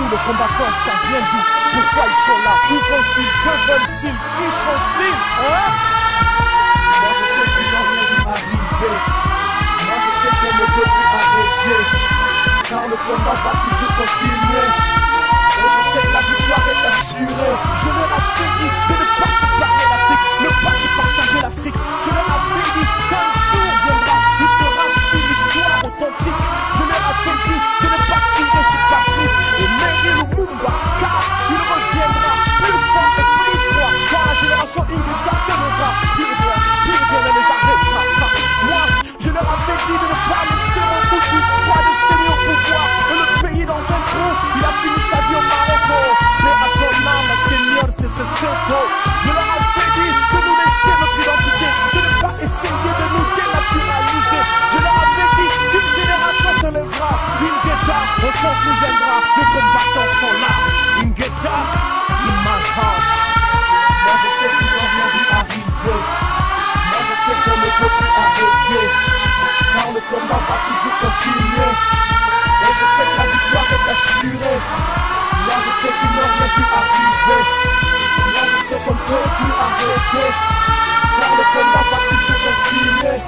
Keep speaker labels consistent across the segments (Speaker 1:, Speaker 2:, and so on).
Speaker 1: Dis-nous, les combattants, ça vient d'où? Pourquoi ils sont là? Où vont-ils? Que veulent-ils? Qui sont-ils? Hein? Moi je sais qu'ils n'ont rien vu arriver. Moi je sais qu'on ne peut plus arrêter, car le combat va toujours continuer. Et je sais que la victoire est assurée. Je leur avais dit de ne pas se parler l'Afrique, ne pas se partager l'Afrique. Je leur avais dit qu'un jour viendra, il sera sur l'histoire authentique. Je leur avais dit de ne pas tirer sur Patrice et Mary Lumumba, car il reviendra plus fort et plus froid. Quand la génération Ingeka se lèvera, plus rien ne les arrêtera. Moi, je leur avais dit de ne pas laisser mon bout du poids de Seigneur au pouvoir. Et le pays dans un trou, il a fini sa vie au Marocco. Mais à ton âme, Seigneur, c'est ce Soto. Je leur avais dit de nous laisser notre identité, de ne pas essayer de nous dénaturaliser. Je leur avais dit qu'une génération se lèvera. Ingeta, au sens où viendra, les combattants sont là. Ingeta, in my house. Moi je sais qu'ils n'ont rien vu arriver. Moi je sais qu'on ne peut plus arrêter, car le combat va toujours continuer. Et je sais que la victoire est assurée. Moi je sais qu'ils n'ont rien vu arriver. Moi je sais qu'on ne peut plus arrêter, car le combat va toujours continuer.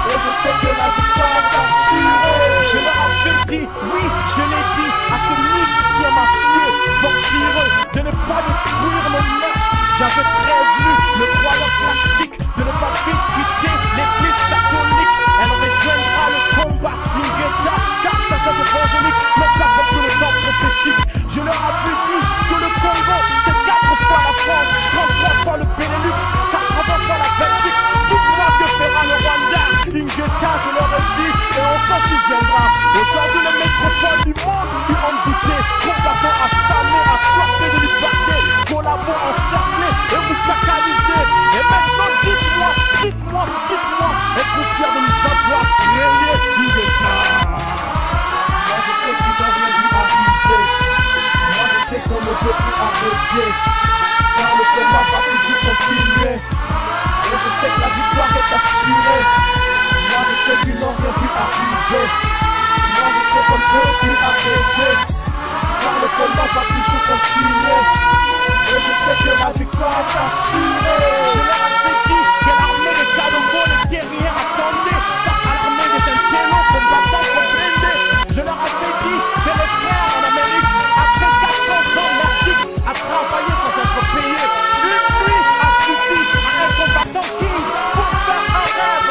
Speaker 1: Et je sais que la victoire est assurée. Je leur avais dit, oui, je l'ai dit à ce musicien mafieux, vampireux, de ne pas détruire nos mœurs. J'avais prévenu le croyant classique de ne pas quitter l'église catholique. Elle rejoindra le combat Ingeta, car certains évangéliques n'ont pas compris le temps prophétique. Je leur avais dit que le Congo, c'est 4 fois la France, 33 fois le Benelux, 80 fois la Belgique. Dites-moi que fera le Rwanda. Ingeta, je leur ai dit, et on s'en souviendra. Aujourd'hui, les métropoles du monde, ils ont douté. Combattants affamés, assoiffés de liberté, collabos encerclés et brutalisés. Et maintenant, dites-moi, êtes-vous fiers de nous avoir créé Ingeta? Moi, je sais qu'ils n'ont rien vu arriver. Moi, je sais qu'on ne peut plus arrêter, car le combat va toujours continuer. Et je sais que la victoire est assurée. Moi je sais qu'ils n'ont rien vu arriver. Moi je sais qu'on ne peut plus arrêter, car le combat va toujours continuer. Et je sais que la victoire est assurée. Je leur avais dit que l'armée de Kadogo, les guerriers attendaient face à l'armée des intellos combattants comprendés. Je leur avais dit que les frères en Amérique, après 400 ans merdiques, à travailler sans être payés, une nuit a suffi à un combattant king pour faire un rêve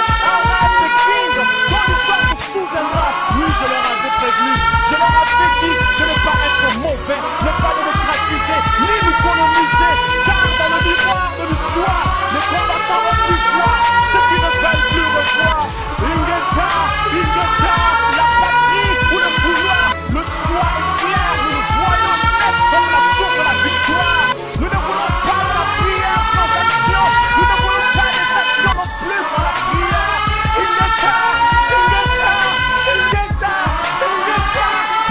Speaker 1: de king dont l'histoire se souviendra. Oui, je leur avais prévenu, je leur avais dit de ne pas être mauvais, ne pas démocratiser, ni nous coloniser, car dans le miroir de l'histoire, les combattants ont pu voir ce qu'ils ne veulent plus revoir. Ingeta, la patrie ou le pouvoir, le choix est clair, nous le voyons net comme la source de la victoire. Nous ne voulons pas de la prière sans action, nous ne voulons pas des actions non plus sans la prière. Ingeta,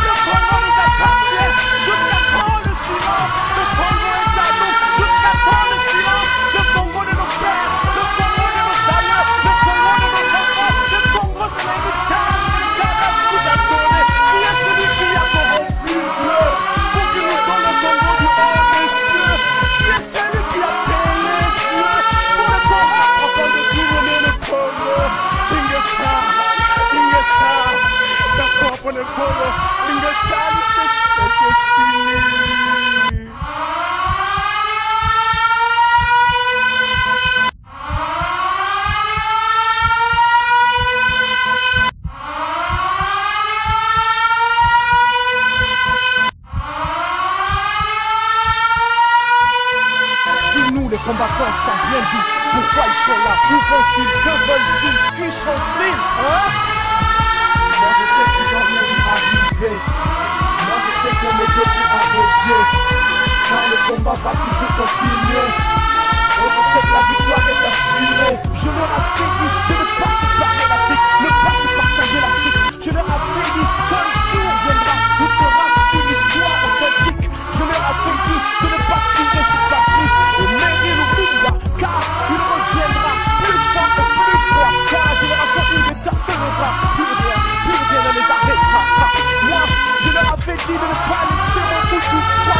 Speaker 1: le Congo nous appartient. Jusqu'à quand le silence? Le Congo est à nous. Jusqu'à quand le silence? Le Congo de nos pères, le Congo de nos aïeux, le Congo de nos enfants, le Congo c'est l'héritage que le Canada nous a donné. Qui est celui qui a corrompu Dieu pour qu'il nous donne le Congo du haut des cieux? Qui est celui qui a payé Dieu pour le corrompre afin de tourner le Congo? Ingeta, d'accord pour le Congo. Ingeta, c'est fini. Dis-nous, les combattants, ça vient d'où? Pourquoi ils sont là? Où vont-ils? Que veulent-ils? Qui sont-ils? Hein? Moi je sais qu'ils n'ont rien vu arriver. Moi je sais qu'on ne peut plus arrêter, car le combat va toujours continuer. Et je sais que la victoire est assurée. Je leur avais dit de ne pas se parler l'Afrique, ne pas se partager l'Afrique. Je leur avais dit qu'un jour viendra, il sera sur l'histoire authentique. Je leur avais dit de ne pas tirer sur Patrice et Mary Lumumba, car il reviendra plus fort et plus froid. Quand la génération Ingeta se lèvera, plus rien ne les arrêtera. Moi, je leur avais dit de ne pas laisser mon pour tout.